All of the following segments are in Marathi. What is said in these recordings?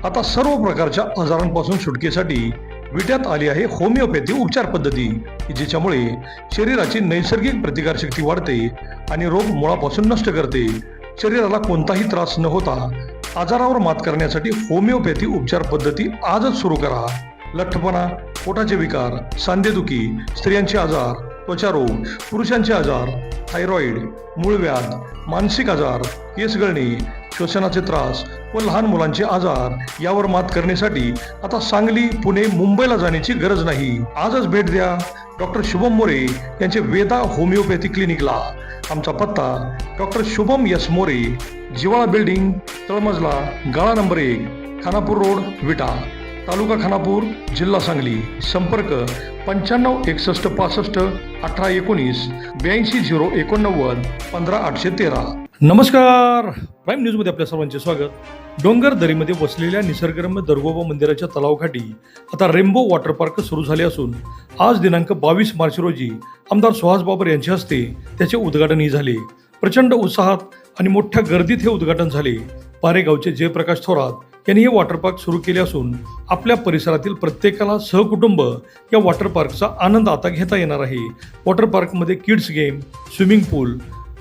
आता सर्व प्रकारच्या आजारांपासून सुटकेसाठी विट्यात आली आहे होमिओपॅथी उपचार पद्धती, जिच्यामुळे शरीराची नैसर्गिक प्रतिकारशक्ती वाढते आणि रोग मुळापासून नष्ट करते। शरीराला कोणताही त्रास न होता आजारावर मात करण्यासाठी होमिओपॅथी उपचार पद्धती आजच सुरू करा। लठ्ठपणा, पोटाचे विकार, सांधेदुखी, स्त्रियांचे आजार, त्वचारोग, पुरुषांचे आजार, थायरॉइड, मूळव्याध, मानसिक आजार, केस गळणे, श्वसनाचे त्रास व लहान मुलांचे आजार यावर मात करण्यासाठी आता सांगली, पुणे, मुंबईला जाण्याची गरज नाही। आजच भेट द्या डॉक्टर शुभम मोरे यांचे वेदा होमिओपॅथी क्लिनिकला। आमचा पत्ता डॉक्टर शुभम एस मोरे, जिवाळा बिल्डिंग, तळमजला, गाळा नंबर 1, खानापूर रोड, विटा, तालुका खानापूर, जिल्हा सांगली। संपर्क 95 61 65 18 19 82 089 15 813। नमस्कार, प्राईम न्यूजमध्ये आपल्या सर्वांचे स्वागत। डोंगर दरीमध्ये वसलेल्या निसर्गरम्य दरगोबा मंदिराच्या तलावाकाठी आता रेनबो वॉटर पार्क सुरू झाले असून आज दिनांक 22 मार्च रोजी आमदार सुहास बाबर यांच्या हस्ते त्याचे उद्घाटनही झाले। प्रचंड उत्साहात आणि मोठ्या गर्दीत हे उद्घाटन झाले। पारेगावचे जयप्रकाश थोरात यांनी हे वॉटर पार्क सुरू केले असून आपल्या परिसरातील प्रत्येकाला सहकुटुंब या वॉटर पार्कचा आनंद आता घेता येणार आहे। वॉटर पार्कमध्ये किड्स गेम, स्विमिंग पूल,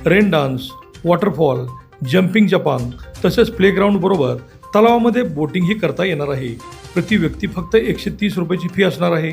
रेन डान्स, वॉटरफॉल, जम्पिंग जपांग तसेच प्लेग्राऊंड बरोबर तलावामध्ये बोटिंगही करता येणार आहे। प्रति व्यक्ती फक्त 130 रुपयाची फी असणार आहे।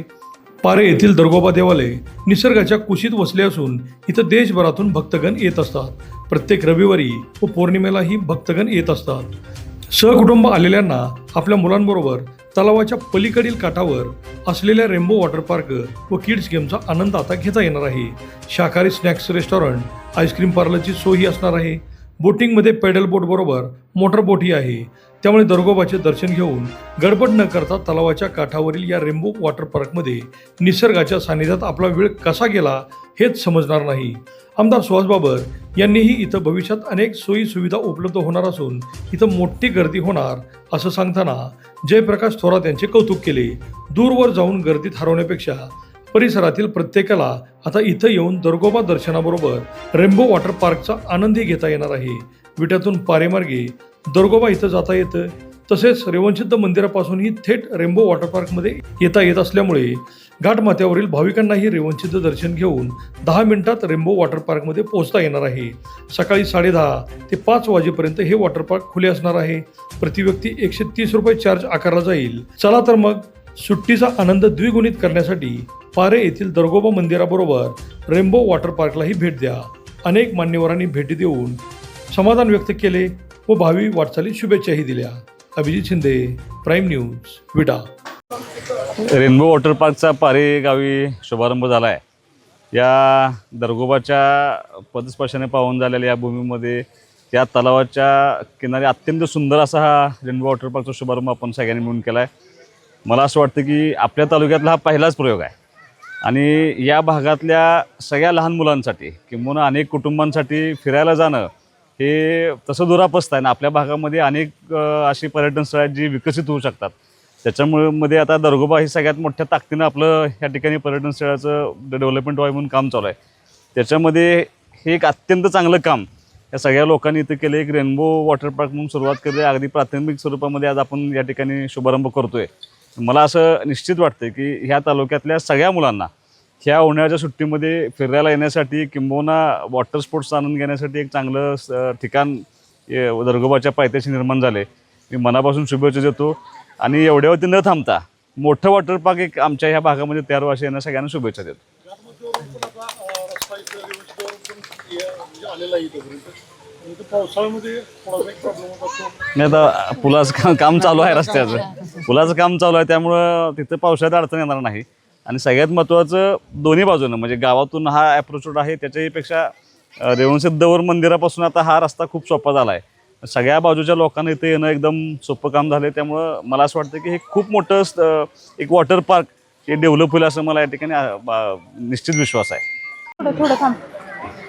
पारे येथील दरगोबा देवालय निसर्गाच्या कुशीत वसले असून इथं देशभरातून भक्तगण येत असतात। प्रत्येक रविवारी व पौर्णिमेलाही भक्तगण येत असतात। सहकुटुंब आलेल्यांना आपल्या मुलांबरोबर तलावाच्या पलीकडील काठावर असलेल्या रेनबो वॉटर पार्क व किड्स गेमचा आनंद आता घेता येणार आहे। शाकाहारी स्नॅक्स रेस्टॉरंट, आईस्क्रीम पार्लरची सोयही असणार आहे। बोटिंगमध्ये पेडल बोट बरोबर मोटर बोटही आहे। त्यामुळे दरगोबाचे दर्शन घेऊन गडबड न करता तलावाच्या काठावरील या रेनबो वॉटर पार्कमध्ये निसर्गाच्या सानिध्यात आपला वेळ कसा गेला हेच समजणार नाही। आमदार सुहास बाबर यांनीही इथं भविष्यात अनेक सोयी सुविधा उपलब्ध होणार असून इथं मोठी गर्दी होणार असं सांगताना जयप्रकाश थोरात यांचे कौतुक केले। दूरवर जाऊन गर्दीत हरवण्यापेक्षा परिसरातील प्रत्येकाला आता इथं येऊन दरगोबा दर्शनाबरोबर रेनबो वॉटर पार्कचा आनंदही घेता येणार आहे। विट्यातून पारेमार्गे दरगोबा इथं जाता येतं, तसेच रेवणसिद्ध मंदिरापासूनही थेट रेनबो वॉटर पार्कमध्ये येता येत असल्यामुळे घाटमाथ्यावरील भाविकांनाही रेवणसिद्ध दर्शन घेऊन 10 मिनिटात रेनबो वॉटर पार्कमध्ये पोहोचता येणार आहे। सकाळी 10:30 ते 5 वाजेपर्यंत हे वॉटर पार्क खुले असणार आहे। प्रति व्यक्ती 130 रुपये चार्ज आकारला जाईल। चला तर मग सुट्टीचा आनंद द्विगुणित करण्यासाठी पारे येथील दरगोबा मंदिराबरोबर रेनबो वॉटर पार्कलाही भेट द्या। अनेक मान्यवरांनी भेटी देऊन समाधान व्यक्त केले व भावी वाटचाली शुभेच्छाही दिल्या। अभिजित शिंदे, प्राईम न्यूज, विटा। रेनबो वॉटर पार्कचा पारे गावी शुभारंभ झाला आहे। या दरगोबाच्या पदस्पर्शाने पावन झालेल्या या भूमीमध्ये त्या तलावाच्या किनारी अत्यंत सुंदर असा हा रेनबो वॉटर पार्कचा शुभारंभ आपण सगळ्यांनी मिळून केला आहे। मला असं वाटतं की आपल्या तालुक्यातला हा पहिलाच प्रयोग आहे आणि या भागातल्या सगळ्या लहान मुलांसाठी किंवा अनेक कुटुंबांसाठी फिरायला जाणं हे तसं दुरापस्त आहे ना। आपल्या भागामध्ये अनेक अशी पर्यटन स्थळं आहेत जी विकसित होऊ शकतात। त्याच्यामुळे मध्ये आता दरगोबा ही सगळ्यात मोठ्या ताकदीनं आपलं ह्या ठिकाणी पर्यटन स्थळाचं डेव्हलपमेंट व्हावं म्हणून काम चालू आहे। त्याच्यामध्ये हे एक अत्यंत चांगलं काम या सगळ्या लोकांनी इथं केलं। एक रेनबो वॉटर पार्क म्हणून सुरुवात केली, अगदी प्राथमिक स्वरूपामध्ये आज आपण या ठिकाणी शुभारंभ करतोय। मला असं निश्चित वाटतं की ह्या तालुक्यातल्या सगळ्या मुलांना ह्या उन्हाळ्याच्या सुट्टीमध्ये फिरायला येण्यासाठी किंबहुना वॉटर स्पोर्ट्सचा आनंद घेण्यासाठी एक चांगलं ठिकाण दरगोबाच्या पायथ्याशी निर्माण झाले। मी मनापासून शुभेच्छा देतो आणि एवढ्यावरती न थांबता मोठं वॉटर पार्क एक आमच्या ह्या भागामध्ये तयार व्हायला यांना सगळ्यांना शुभेच्छा देतो। नाही, आता पुलाचं काम चालू आहे, रस्त्याचं पुलाचं काम चालू आहे, त्यामुळं तिथं पावसाळ्यात अडचण येणार नाही। आणि सगळ्यात महत्त्वाचं दोन्ही बाजूनं म्हणजे गावातून हा ॲप्रोच रोड आहे, त्याच्याहीपेक्षा रेवणसिद्धवर मंदिरापासून आता हा रस्ता खूप सोपा झाला आहे। सगळ्या बाजूच्या लोकांना इथे येणं एकदम सोपं काम झालं आहे। त्यामुळं मला असं वाटतं की हे खूप मोठं एक वॉटर पार्क हे डेव्हलप होईल असं मला या ठिकाणी निश्चित विश्वास आहे।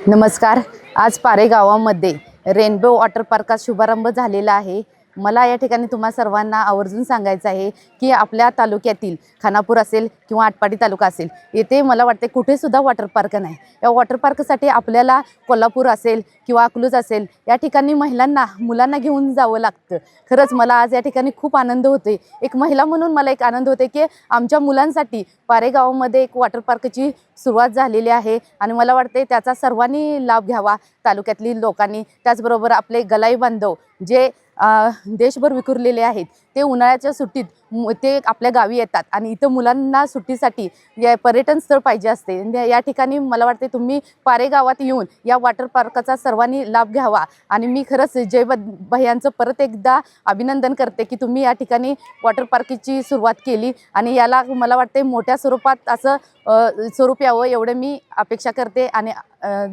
नमस्कार, आज पारे गावामध्ये रेनबो वॉटर पार्कचा शुभारंभ झालेला आहे मला या ठिकाणी तुम्हा सर्वांना आवर्जून सांगायचं आहे की आपल्या तालुक्यातील खानापूर असेल किंवा आटपाडी तालुका असेल, येथे मला वाटते कुठेसुद्धा वॉटर पार्क नाही. या वॉटर पार्कसाठी आपल्याला कोल्हापूर असेल किंवा अकलूज असेल या ठिकाणी महिलांना मुलांना घेऊन जावं लागतं. खरंच मला आज या ठिकाणी खूप आनंद होते. एक महिला म्हणून मला एक आनंद होते की आमच्या मुलांसाठी पारे गावामध्ये एक वॉटर पार्कची सुरुवात झालेली आहे आणि मला वाटते त्याचा सर्वांनी लाभ घ्यावा, तालुक्यातील लोकांनी. त्याचबरोबर आपले गलाई बांधव जे देशभर विखुरलेले आहेत ते उन्हाळ्याच्या सुट्टीत ते आपल्या गावी येतात आणि इथं मुलांना सुट्टीसाठी या पर्यटन स्थळ पाहिजे असते. या ठिकाणी मला वाटते तुम्ही पारे गावात येऊन या वॉटर पार्कचा सर्वांनी लाभ घ्यावा आणि मी खरंच जय भैयांचं परत एकदा अभिनंदन करते की तुम्ही या ठिकाणी वॉटर पार्कची सुरुवात केली आणि याला मला वाटते मोठ्या स्वरूपात असं स्वरूप यावं एवढं मी अपेक्षा करते आणि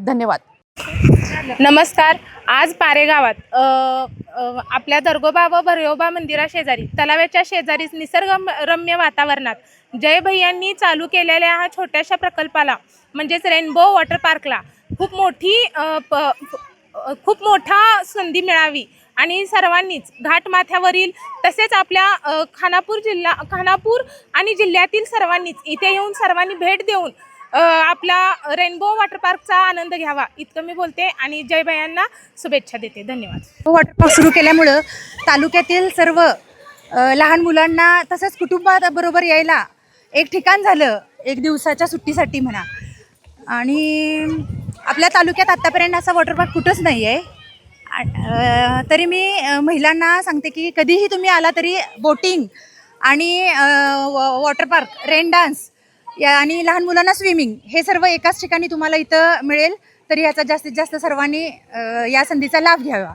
धन्यवाद. नमस्कार. आज पारे गावात आपल्या दर्गोबा व भैरोबा मंदिरा शेजारी तलावाच्या शेजारीच निसर्गरम्य वातावरणात जय भैयांनी चालू केलेल्या ह्या छोट्याशा प्रकल्पाला म्हणजेच रेनबो वॉटर पार्कला खूप मोठा संधी मिळावी आणि सर्वांनीच घाटमाथ्यावरील तसेच आपल्या खानापूर आणि जिल्ह्यातील सर्वांनीच इथे येऊन सर्वांनी भेट देऊन आपला रेनबो वॉटर पार्कचा आनंद घ्यावा इतकं मी बोलते आणि जय भैयांना शुभेच्छा देते. धन्यवाद. वॉटर पार्क सुरू केल्यामुळं तालुक्यातील सर्व लहान मुलांना तसंच कुटुंबाबरोबर यायला एक ठिकाण झालं एक दिवसाच्या सुट्टीसाठी म्हणा. आणि आपल्या तालुक्यात आत्तापर्यंत असा वॉटर पार्क कुठंच नाही आहे. तरी मी महिलांना सांगते की कधीही तुम्ही आला तरी बोटिंग आणि वॉटर पार्क, रेन डान्स आणि लहान मुलांना स्विमिंग हे सर्व एकाच ठिकाणी तुम्हाला इथं मिळेल. तरी याचा जास्तीत जास्त सर्वांनी या संधीचा लाभ घ्यावा.